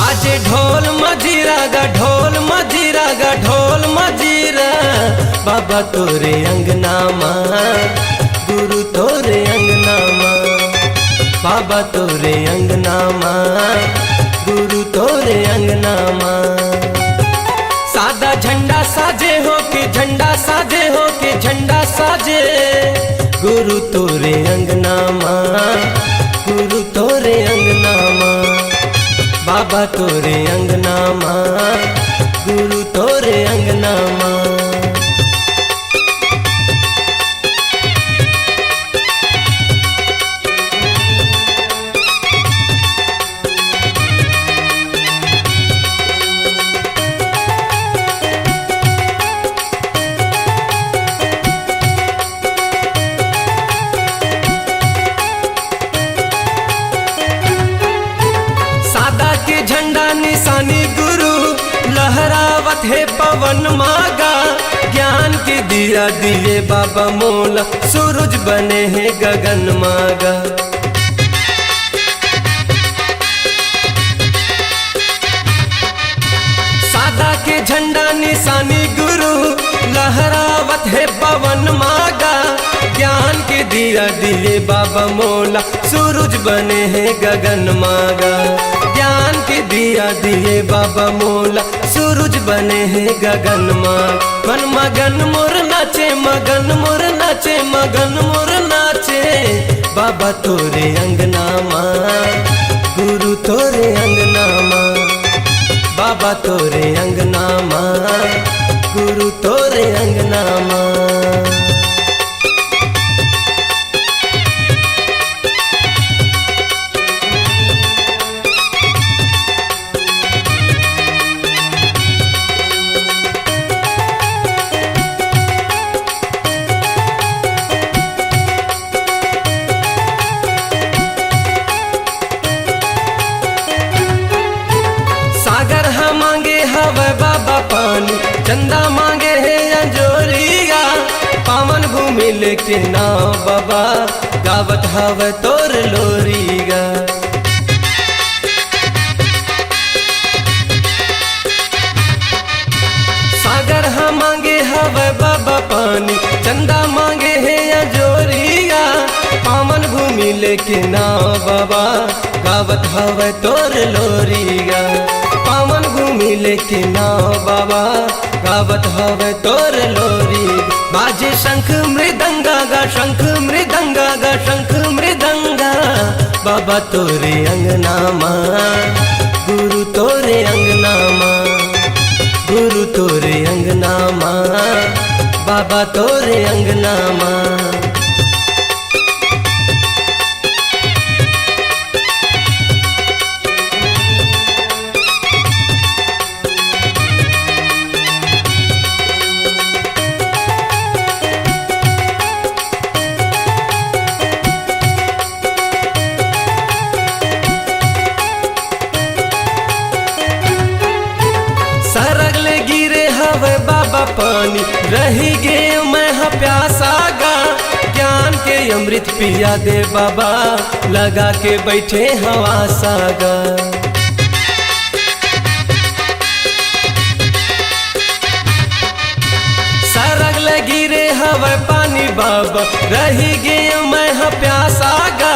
बाजे ढोल मजीरा गा ढोल मजीरा गा ढोल मजीरा। बाबा तोरे अंगना माँ गुरु तोरे अंगना माँ। बाबा तोरे अंगना माँ गुरु तोरे अंगना माँ। सादा झंडा साजे हो के झंडा साजे हो के झंडा साजे। गुरु तोरे अंगना माँ गुरु तोरे अंगना माँ। बाबा तोरे अंगना माँ गुरु तोरे अंगना माँ। झंडा निशानी गुरु लहरावत है पवन मागा। ज्ञान के दिया दिए बाबा मोला सूरज बने हैं गगन मागा। सादा के झंडा निशानी गुरु लहरावत है पवन मागा। ज्ञान के दिया दिए बाबा मोला सूरज बने हैं गगन मागा। ज्ञान के दिया दिए बाबा मोला सूरज बने हैं गगन माँ। मन मगन मोर नाचे मगन मोर नाचे मगन मोर नाचे। बाबा तोरे अंगना माँ गुरु तोरे अंगना माँ। बाबा तोरे अंगना माँ गुरु तोरे अंगना माँ। मांगे हवे बाबा पानी चंदा मांगे है अंजोरिया। पावन भूमि लेके नाव बाबा गावत हवे तोर लोरिया। सागर हम मांगे हवे बाबा पानी चंदा मांगे है अंजोरिया। पावन भूमि लेके नाव बाबा गावत हवे तोर लोरिया। पावन भूमि लेके नाव बाबा गावत हवे तोर लोरी। बाजे शंख मृदंगा गा शंख मृदंगा गा शंख मृदंगा। बाबा तोरे अंगना माँ गुरु तोरे अंगना माँ। गुरु तोरे अंगना माँ बाबा तोरे अंगना माँ। सरगले गिरे हवे बाबा पानी रही गे मैं प्यासा गा। ज्ञान के अमृत पिया दे बाबा लगा के बैठे हवा सागा। सरगले गिरे हवे पानी बाबा रही गे मैं प्यासा गा।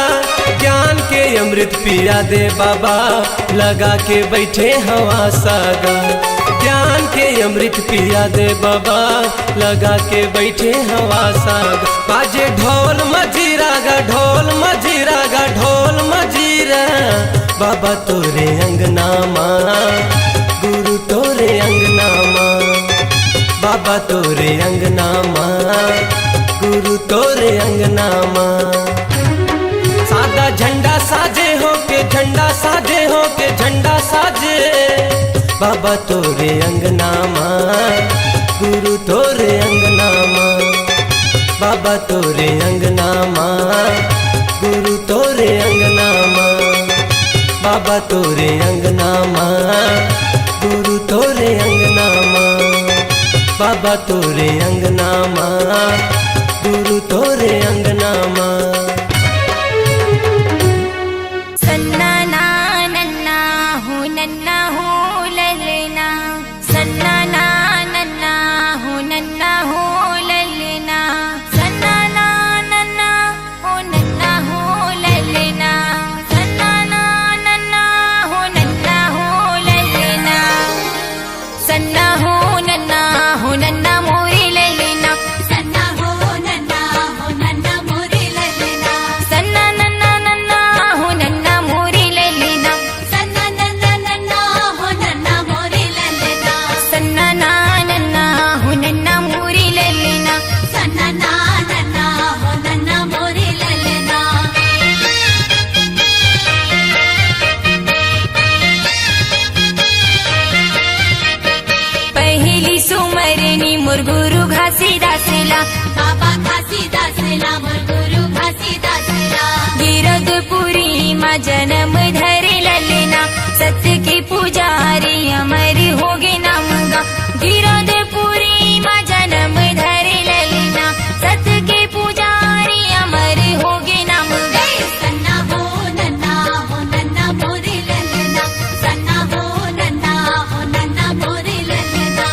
ज्ञान के अमृत पिया दे बाबा लगा के बैठे हवा सागा। ज्ञान के अमृत पिया दे बाबा लगा के बैठे हवा साग। बाजे ढोल मजीरा गा ढोल मजीरा गा ढोल मजीरा। बाबा तोरे अंगना माँ गुरु तोरे अंगना माँ। बाबा तोरे अंगना माँ गुरु तोरे अंगना माँ। सादा झंडा साजे हो के झंडा साजे हो के झंडा साजे। बाबा तोरे अंगना माँ गुरु तोरे अंगना माँ। बाबा तोरे अंगना माँ गुरु तोरे अंगना माँ। बाबा तोरे अंगना माँ गुरु तोरे अंगना माँ। बाबा तोरे अंगना माँ गुरु तोरे अंगना माँ। सन्ना ना नन्ना हूँ नन्ना हो ललना, सन्ना ना नन्ना हो नन्ना हो ललना, सन्ना ना नन्ना हो नन्ना हो ललना, सन्ना ना नन्ना हो नन्ना हो ललना, सन्ना हो नन्ना हो नन्ना मोरे ललना, सन्ना हो नन्ना हो नन्ना मोरे ललना, सन्ना नन्ना नन्ना हो नन्ना मोरे ललना, सन्ना नन्ना नन्ना हो नन्ना मोरे ललना, सन्ना ना नन्ना हो नन्ना मोरे ललना, सन्ना ना नन्ना हो नन्ना मोरे ललना। पहिली सुमरनी मोर गुरु घासीदासला, बाबा घासीदासला मोर गुरु घासीदासला, गिरधपुरी मा जन्म धरे ललना, सत्य के पुजारी अमर होगे नाम गा, गिरधपुरी मा जन्म धरे ललना, सत्य के पुजारी अमर होगे नाम गा। सन्ना हो नन्ना हो नन्ना मोरे ललना, सन्ना हो नन्ना हो नन्ना मोरे ललना।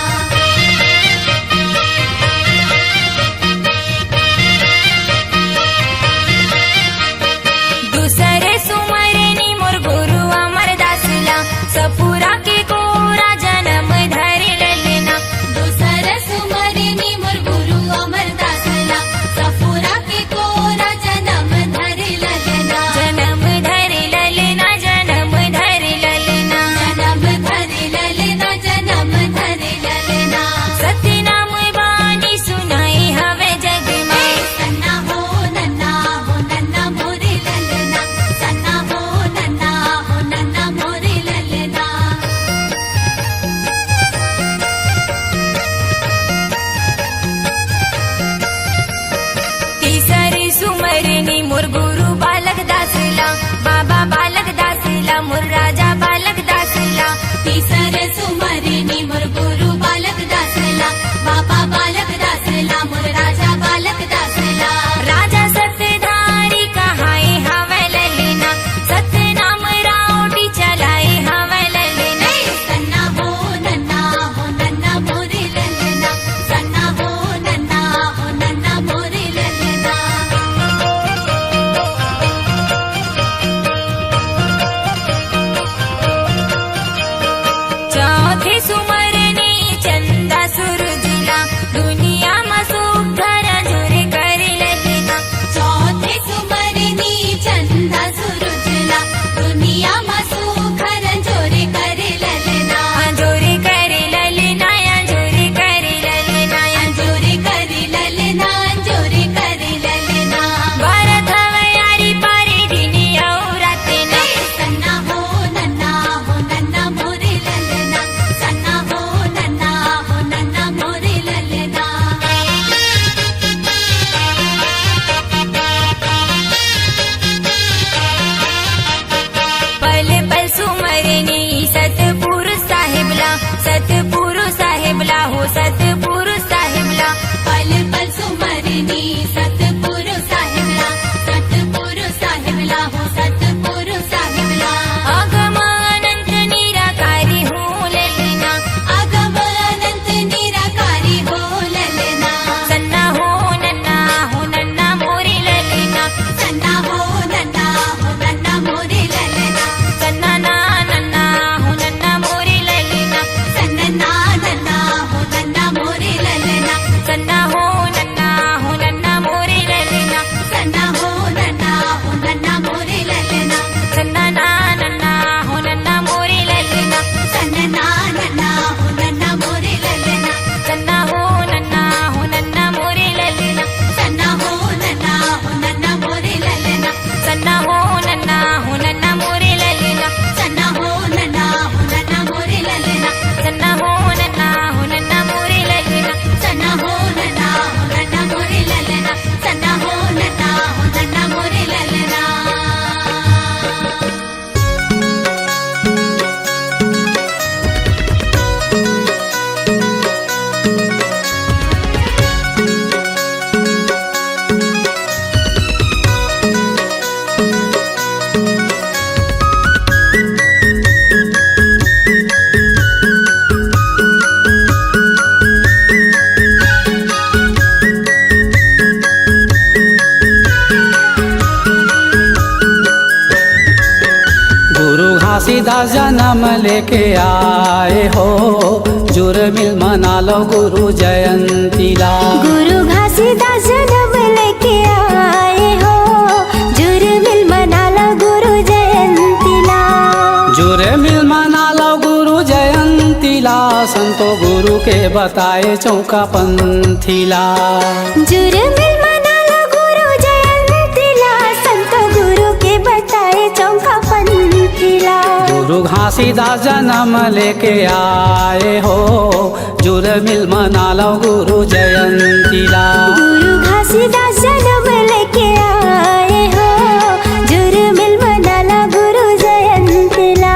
दूसरे सुमरनी मोर गुरु अमरदासला, सपुरा के कोरा जन्म धरे ललना, दूसरे सुमरनी मोर गुरु अमरदासला, सपुरा के कोरा जन्म धरे ललना, जन्म धरे ललना, जन्म धरे ललना, जन्म धरे ललना, जन्म धरे ललना। सत्य नाम बानी सुनाई हवे जग में, सन्ना हो नन्ना हो नन्ना मोरे ललना, सन्ना हो नन्ना हो नन्ना मोरे ललना। तीसरी सुमरनी मोर गुरु बालक दासला, बाबा बालक दासला मोर राजा बालक दासला, तीसरे सुमरनी मोर गुरु बालक दासला, बाबा बालक दासला मोर राजा बालक दासला, राजा सत्यधारी कहाए हवे ललना, सत्य नाम रावटी चलाए हवे ललना। सन्ना हो नन्ना हो नन्ना मोरे ललना, सन्ना हो नन्ना हो नन्ना मोरे ललना। चौथे सुमरनी चंदा सूरजला, दुनिया मा सुख धरा जोरे करे ललना, चौथे सुमरनी चंदा सूरजला, दुनिया मा सुख धरा जोरे करे ललना, जोरे करे ललना, जोरे करे ललना, जोरे करे ललना, जोरे करे ललना। भारत हवे यारी पारे दिनी और राते ने, सन्ना हो नन्ना हो नन्ना मोरे ललना, सन्ना हो घासीदास जन्म लेके आए हो, जुर्मिल मना लो गुरु जयंतीला। गुरु घासीदास जन्म लेके आए हो, जुर्मिल मना लो गुरु जयंतीला। जुर्मिल मना लो गुरु जयंतीला, संतो गुरु के बताए चौका पंथीला। जुर्मिल मना लो गुरु जयंतीला, संतो गुरु के बताए चौका पंथीला। गुरु घासीदास जन्म लेके आए हो, जुर्मिल मना लो गुरु जयंतीला। गुरु घासीदास जन्म लेके आए हो, जुर्मिल मना लो गुरु जयंतीला।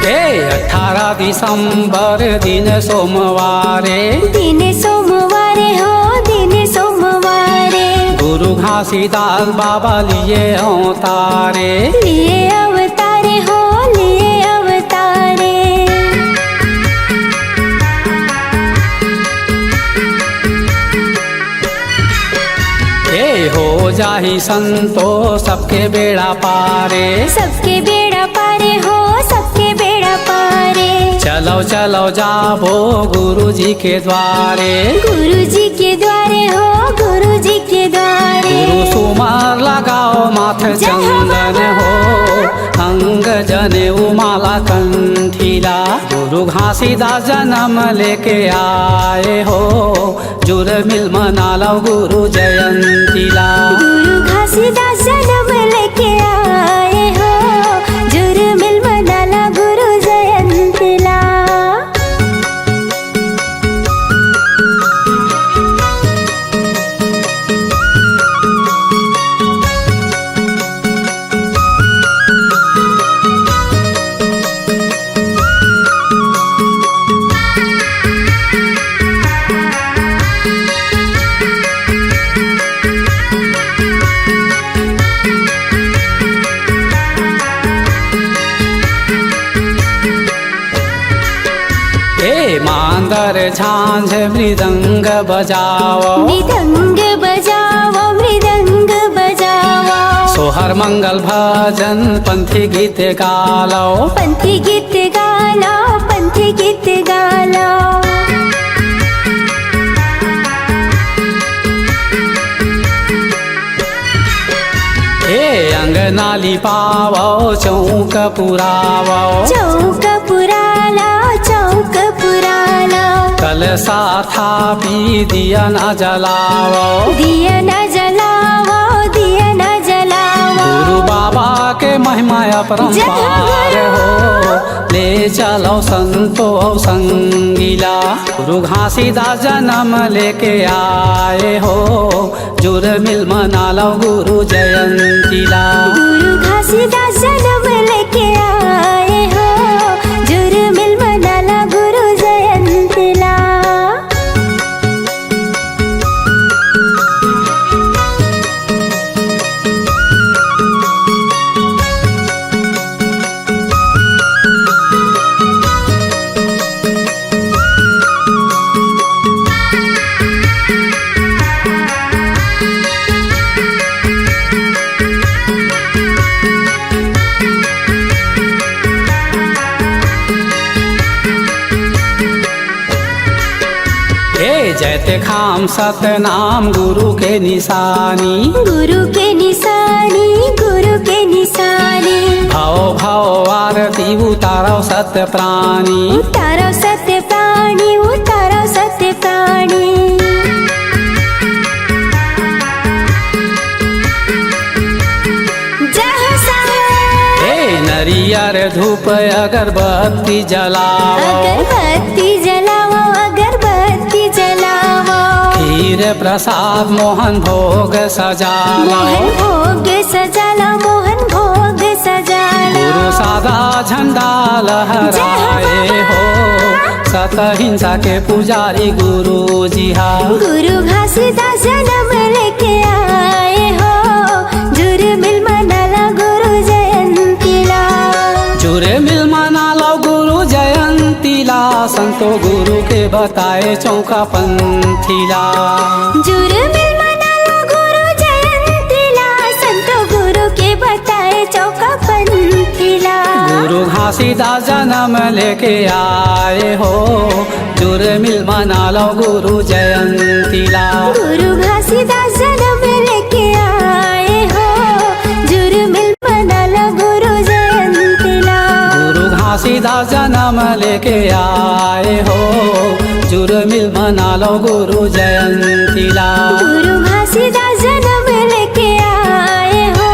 ए 18 दिसंबर दिन सोमवारे, दिन सोमवारे हो, दिन सोमवारे। गुरु घासीदास बाबा लिए अवतारे। लिए अवतारे हो, लिए अवतारे। ए हो जाही संतो सबके बेड़ा पारे। सबके बेड़ा पारे हो, सबके बेड़ा पारे। चलो चलो जाबो गुरु जी के द्वारे। गुरु जी के द्वारे हो, गुरु जी के द्वारे। गुरु सुमार लगाओ माथ चंदन हो, अंग जने उमाला कंठीला। गुरु घासीदास जन्म लेके आए हो, जुर्मिल मना लो गुरु जयंतीला। गुरु घासीदास जन्म लेके आए हो, जुर्मिल मना लो गुरु जयंतीला। मांदर झांझ मृदंग बजाओ, मृदंग बजाओ, मृदंग बजाओ। सोहर मंगल भजन पंथी गीत गालो। पंथी गीत गालो, पंथी गीत गालो। ए अंगनाली पावो, चौक पुरावो। चौक पुरालो, चौक पुरालो। कलसा थापी दिया न जलावो। दिया न जलाओ, दिया न जलाओ। गुरु बाबा के महिमा अपरंपार हो, ले चलो संतो संगीला। गुरु घासीदास जन्म लेके आए हो, जुर्मिल मना लो गुरु जयंतीला। गुरु घासीदास जन्म लेके आए हो, जुर्मिल मना लो गुरु जयंतीला। जयते खाम सतनाम गुरु के निशानी। गुरु के निशानी, गुरु के निशानी। भाव भाव आरती उतारो सत्य प्राणी। उतारो सत्य प्राणी, उतारो सत्य प्राणी। नरियर धूप अगरबत्ती जलाओ। अगरबत्ती जलाओ, अगरबत्ती जलाओ। खीर प्रसाद मोहन भोग सजालो। मोहन भोग सजालो, मोहन भोग सजालो। गुरु सादा झंडा लहराए हो, सत हिंसा के पुजारी गुरु जी हा। गुरु घासीदास जन्म लेके आए हो, जुर्मिल मनाला गुरु जयंतीला। जुर्मिल मनालो गुरु जयंतीला, संतो गुरु के बताए चौका पंथीला। जुर्मिल मनाला गुरु जयंतीला, संतो गुरु के बताए चौका पंथीला। गुरु घासीदास जन्म लेके आए हो, जुर्मिल मनालो गुरु जयंतीला। गुरु घासीदास जन्म लेके आए हो, जुर्मिल मनाला गुरु जयंतीला। गुरु घासीदास जन्म लेके आए हो, जुर्मिल मनालो गुरु जयंतीला। गुरु घासीदास जन्म लेके आए हो,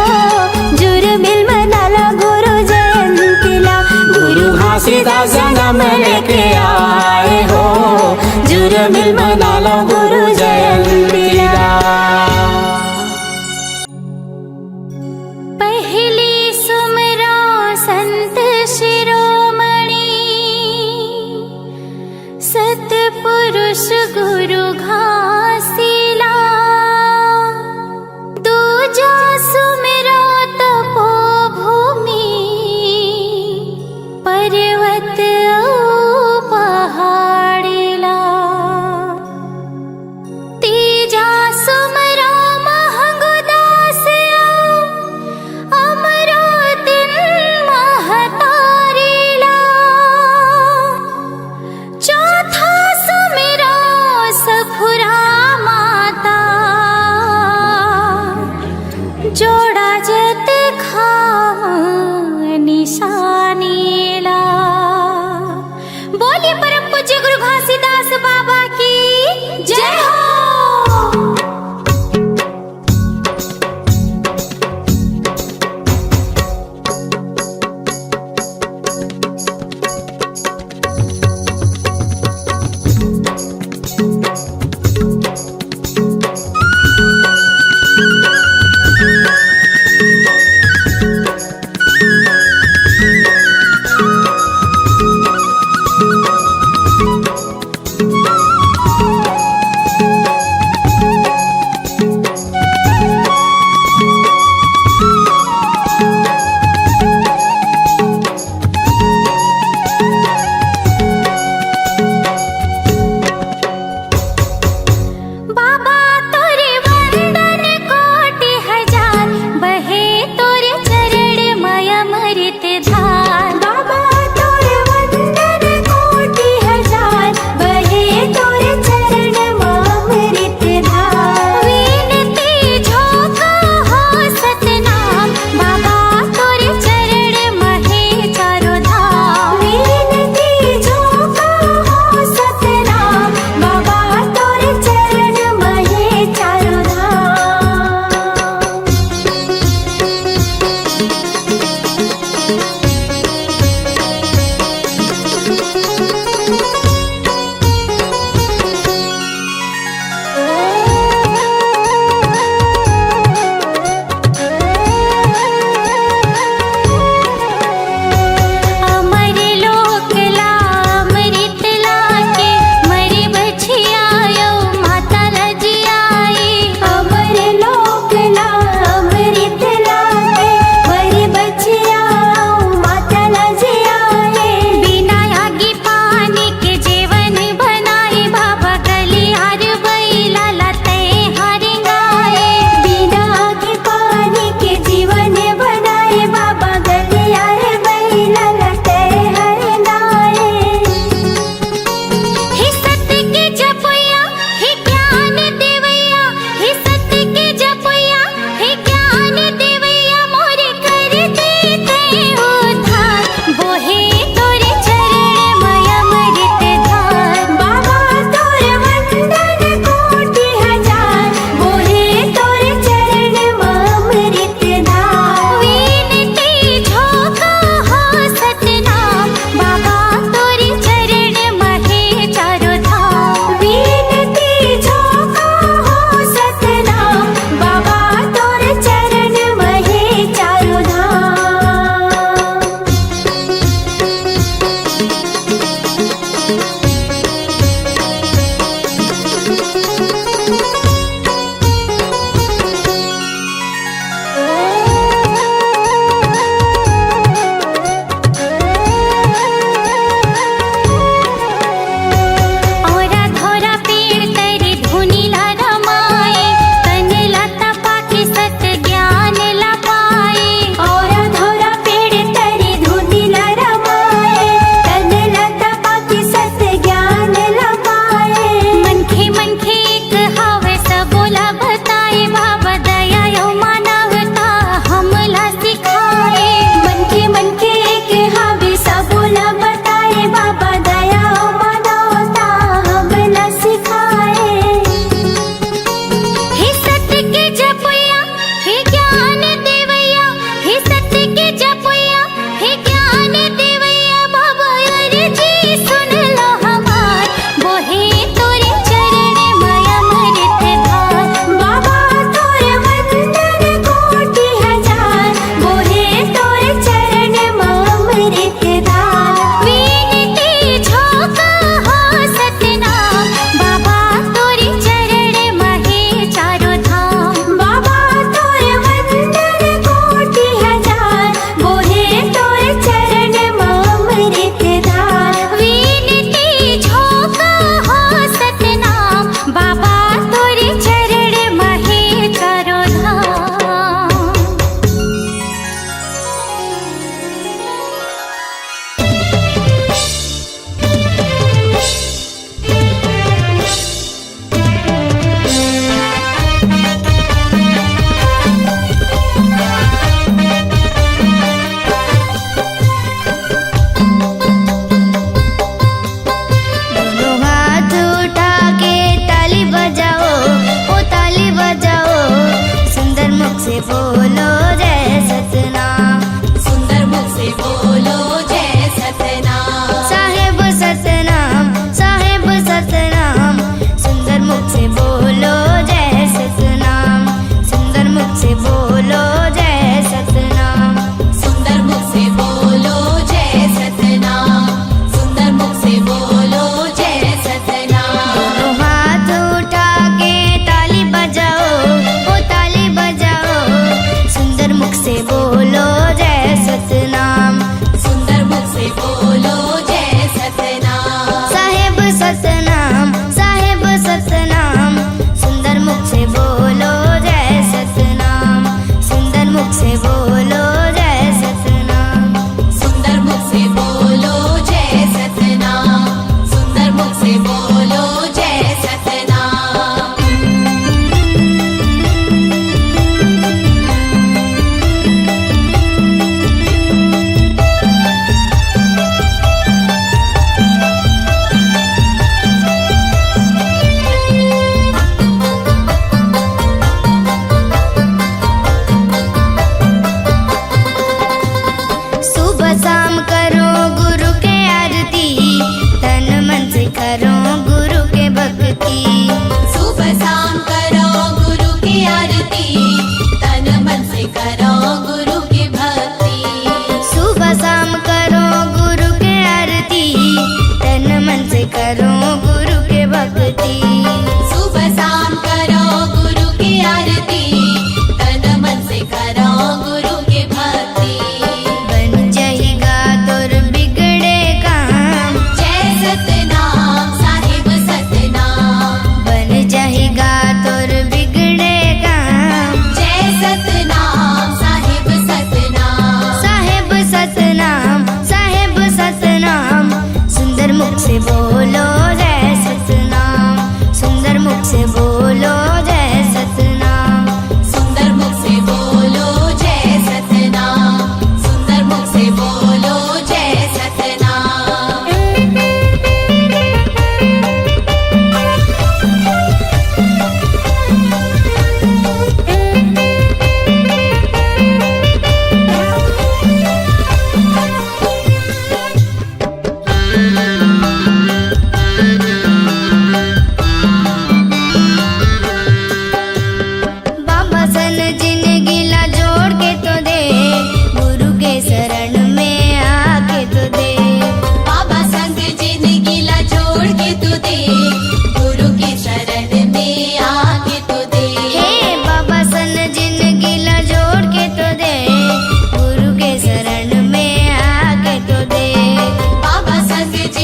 जुर्मिल मनाला गुरु जयंतीला। गुरु घासीदास जन्म लेके आए हो, जुर्मिल मनालो गुरु जयंतीला। पहली सुमरा संत शिरोमणि, सतपुरुष गुरु घासीला। दूजा सुमिरा तपोभूमि, पर्वत औ पहाड़ीला। तीजा सुमरा महंगदास अमरा दिन महतारीला। चौथा सुमिरा सफुरा माता, जोड़ा जत खाम निशानीला।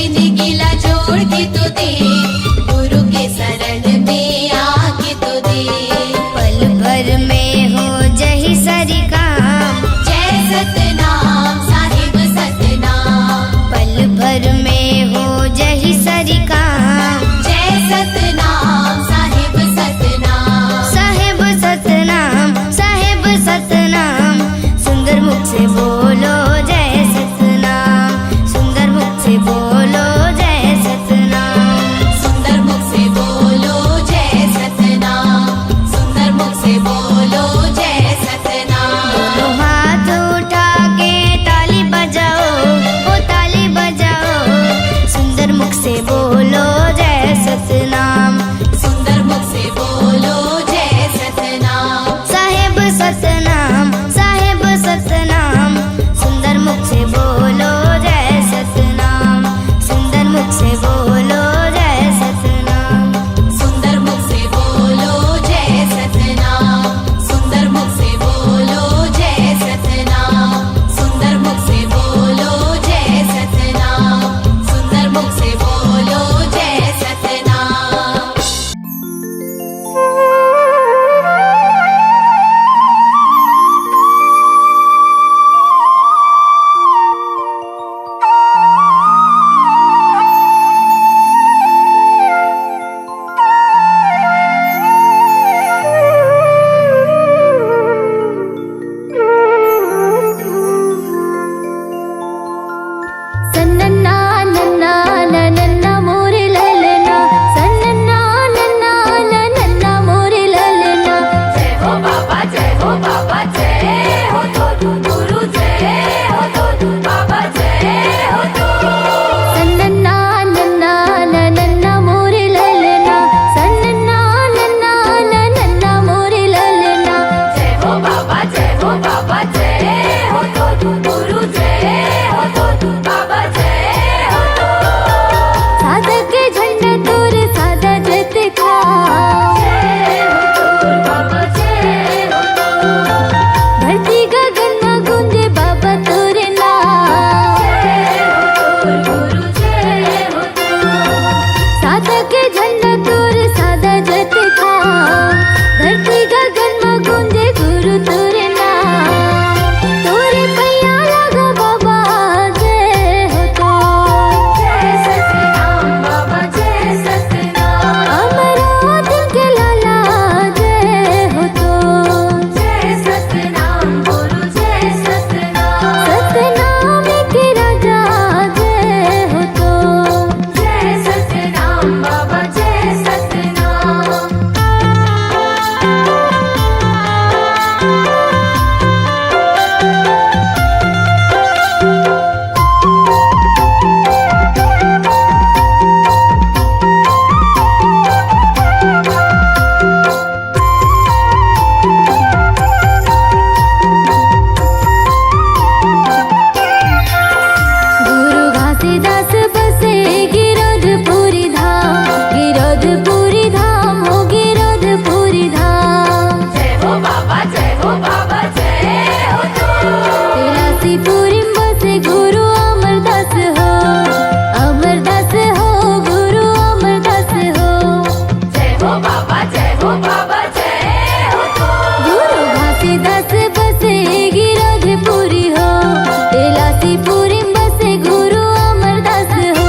जिंदगीला जोड़ के तो दे, गुरु के शरण में आके तो दे। पल भर में हो जही सरी काम, जय सतनाम साहिब सतनाम। पल भर में हो जही सरी काम, जय सतनाम साहिब सतनाम। साहिब सतनाम साहिब सतनाम, सुंदर मुख से बोलो जय सतनाम, सुंदर मुख से बोलो जय सतनाम। सुंदर मुख से बोलो जय सतनाम, सुंदर मुख से बोलो जय सतनाम। दोनों हाथ उठा के ताली बजाओ, ओ ताली बजाओ, सुंदर मुख से बोलो जय सतनाम, सुंदर मुख से बोलो जय सतनाम। साहिब सतनाम साहिब सतनाम, सुंदर मुख से बोलो जय सतनाम, सुंदर मुख से बोलो जय सतनाम। सुंदर मुख से बोलो जय सतनाम, सुंदर मुख से बोलो जय सतनाम, सुंदर मुख से बोलो जय सतनाम, सुंदर मुख से बोलो जय सतनाम। सन्नन्ना नन्ना नन्ना मोरे ललना, सन्नन्ना नन्ना नन्ना मोरे ललना। जय हो बाबा जय हो तो गुरु जय हो तो बाबा जय हो तो। सन्नन्ना नन्ना नन्ना मोरे ललना, सन्नन्ना नन्ना नन्ना मोरे ललना। जय हो बाबा जय हो तो गुरु जय हो तो बाबा जय हो तो। साधक के झंडा तोर सादा जत खा, जय हो तो बाबा जय हो तो। धरती गगन में गूंजे बाबा तोरे नाम, जय हो तो गुरु जय हो तो। साधक के झंडा तोर सादा जत खा, धरती गगन में गूंजे गुरु तोरे नाम। तोरे पैया लगा बाबा जय हो तो, जय सतनाम बाबा जय सतनाम। अमरावत के लाला जय हो तो, जय सतनाम गुरु जय सतनाम। सतनाम के राजा जय हो तो, जय सतनाम बाबा जय सतनाम। गुरु घासीदास बसे गिरोधपुरी धाम, गिरोधपुरी धाम हो गिरोधपुरी धाम। जय हो बाबा जय हो तो। तिलासीपुरी में बसे गुरु अमरदास हो, अमरदास हो गुरु अमरदास हो। जय हो बाबा जय हो तो। गुरु घासीदास बसे गिरोधपुरी हो, तिलासीपुरी में बसे गुरु अमरदास हो।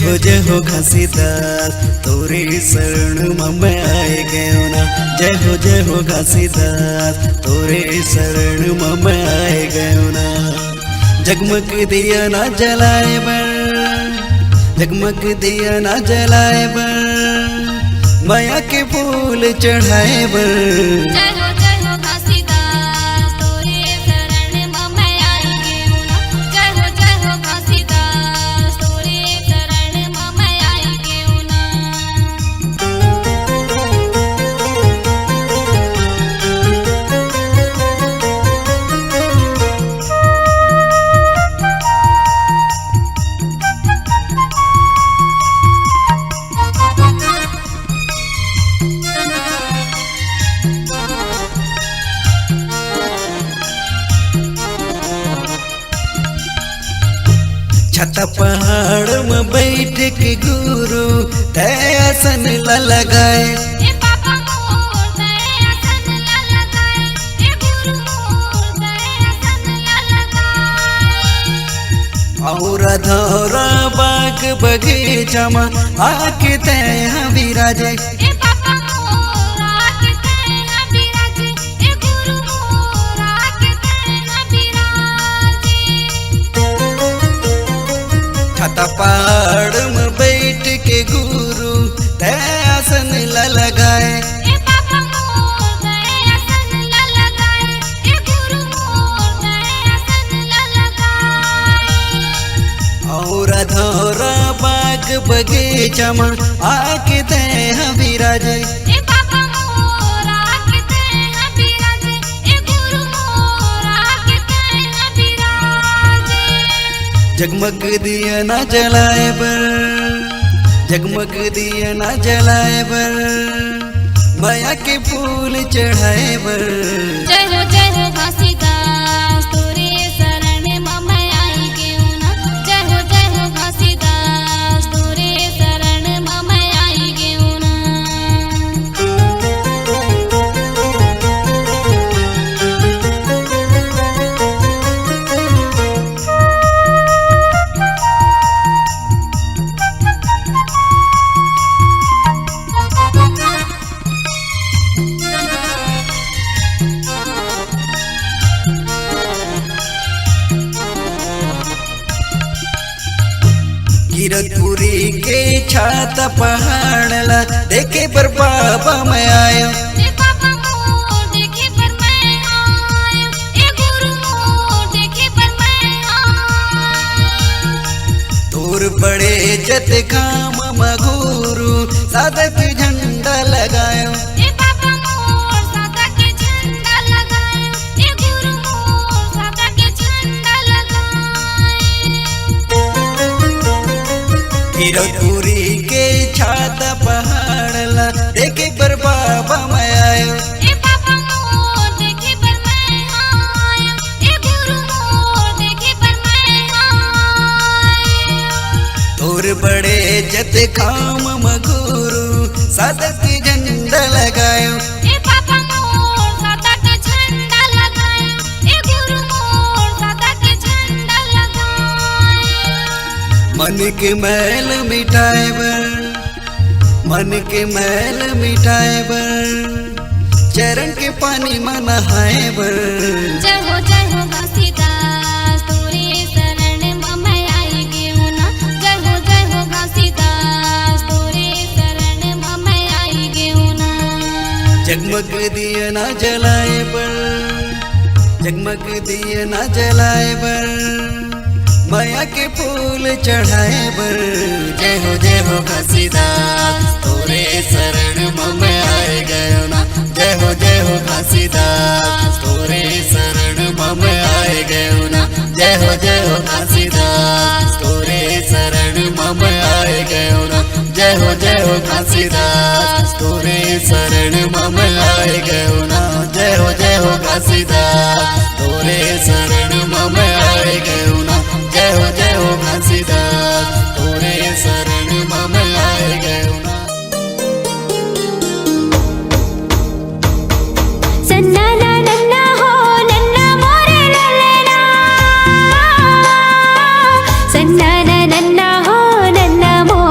हो घासीदास तोरे शरण मैं आए गयो ना। जय हो घासीदास तोरे शरण मैं आए गयो ना। जगमग दिया ना जलाए बर, जगमग दिया ना जलाए बर, माया के फूल चढ़ाए बर। जय हो घासीदास तोरे शरण मैं आई गयो ना। जय हो घासीदास तोरे शरण मैं आई गयो ना। छत पहाड़ में बैठ के गुरु दयासन लगाए। ए पापा मोर दयासन लगाए, ए गुरु मोर दयासन लगाए। और धौरा बाग बगीचा में आके तय विराजे। ए पापा मोर आके तेरा बिराजे, ए गुरु मोर आके तेरा बिराजे। छत पहाड़ में बैठ के गुरु दयासन लगाए। ए पापा मोर दयासन लगाए, ए गुरु मोर दयासन लगाए। और धौरा बाग बगीचा में आके तय विराजे। ए पापा मोर आके तेरा बिराजे, ए गुरु मोर आके तेरा बिराजे। जगमग दिया ना जलाए बर, जगमग दिया ना जलाए बर, माया के फूल चढ़ाए बर। जय हो घासीदास तोरे शरण मैं आई गयो ना। जय हो घासीदास तोरे शरण मैं आई गयो ना। कीरतपुरी के छात पहाड़ ला देखे पर बाबा मैं आयो। ए पापा मोर देखे पर मैं आयो, ए गुरु मोर देखे पर मैं आयो। तोर बड़े जत काम मगुरु साधक झंडा लगायो। ए पापा मोर सादा के झंडा लगायो, ए गुरु मोर सादा के झंडा लगायो। कीरतपुरी के छात पहाड़ ला देखे पर बाबा मैं आयो। ए पापा मोर देखे पर मैं आयो, ए गुरु मोर देखे पर मैं आयो। तोर बड़े जत काम मगुरु साधक झंडा लगायो। ए पापा मोर सादा के झंडा लगायो, ए गुरु मोर सादा के झंडा लगायो। मन के मैल मिटाए बर, मन के मैल मिटाए बर, चरण के पानी में नहाए बर। जय हो घासीदास तोरे शरण मैं आई गयो ना। जय हो घासीदास तोरे शरण मैं आई गयो ना। जगमग दिया ना जलाए बर, जगमग दिया ना जलाए बर, माया के फूल चढ़ाए बर। जय हो घासीदास तोरे शरण मैं आए गयो ना। जय हो घासीदास तोरे शरण मैं आए गयो ना। जय हो घासीदास तोरे शरण मैं आए गयो ना। जय हो घासीदास तोरे शरण मैं आए गयो ना। जय हो घासीदास तोरे शरण मैं आए गयो ना। जय हो घासीदास तोरे शरण मैं आए गयो ना। सन्ना ना नन्ना हो नन्ना मोरे ललना। सन्ना ना नन्ना हो नन्ना मोरे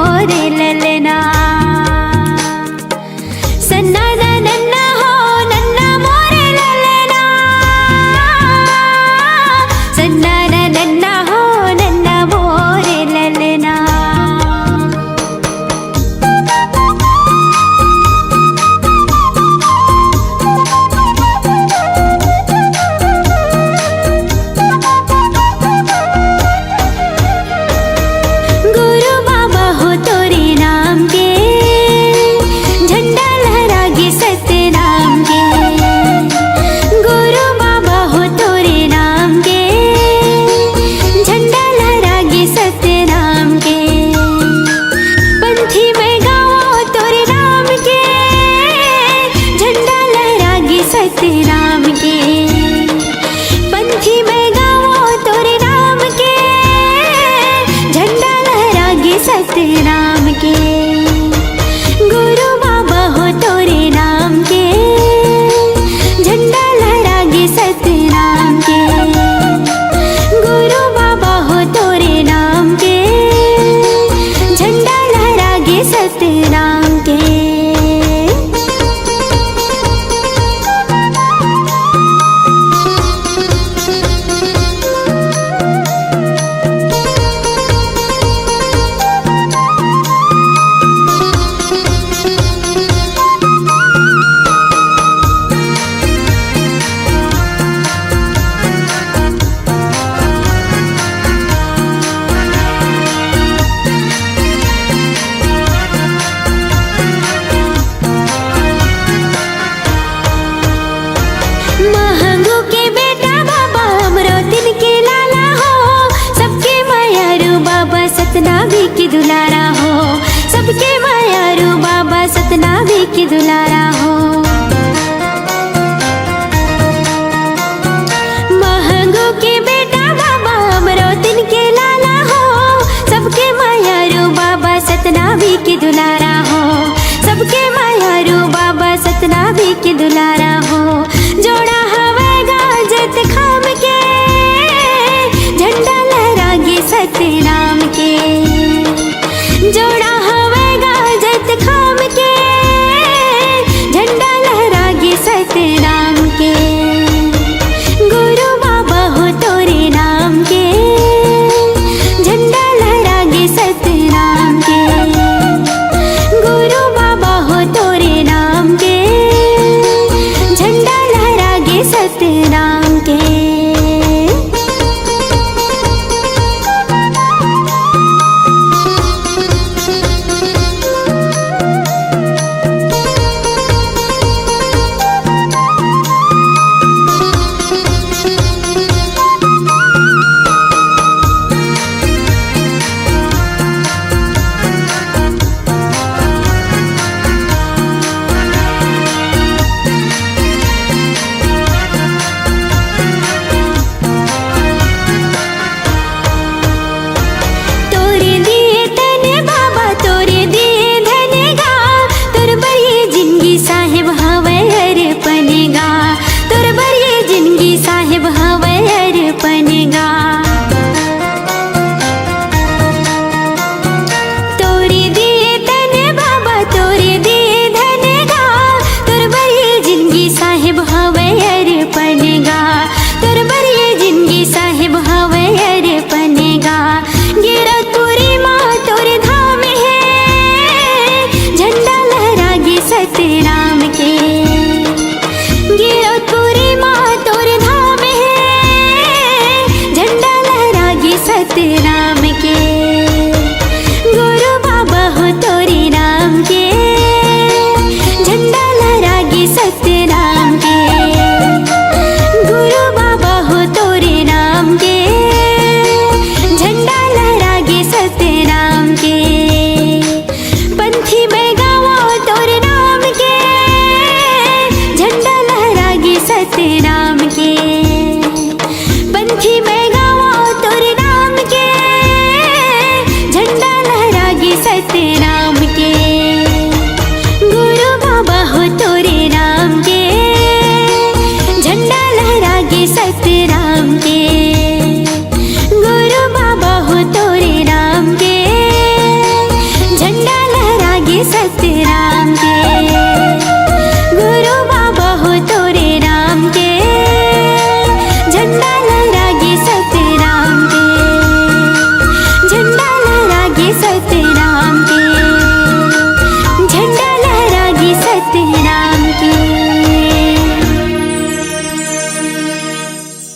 के दुलारा हो, सबके मायारू बाबा सतनामी के दुलारा हो। महंगू के बेटा बाबा अमरोतिन के लाला हो, सबके मायारू बाबा सतनामी के दुलारा हो, सबके मायारू बाबा सतनामी के दुलारा हो। जोड़ा हवेगा जत खाम के, झंडा लहरागे सतनाम के। जोड़ा हवेगा जत खाम के, झंडा लहरागे सतनाम के। गुरु बाबा हो तोरे नाम के, झंडा लहरागे सतनाम के। गुरु बाबा हो तोरे नाम के, झंडा लहरागे सतनाम के। तेरा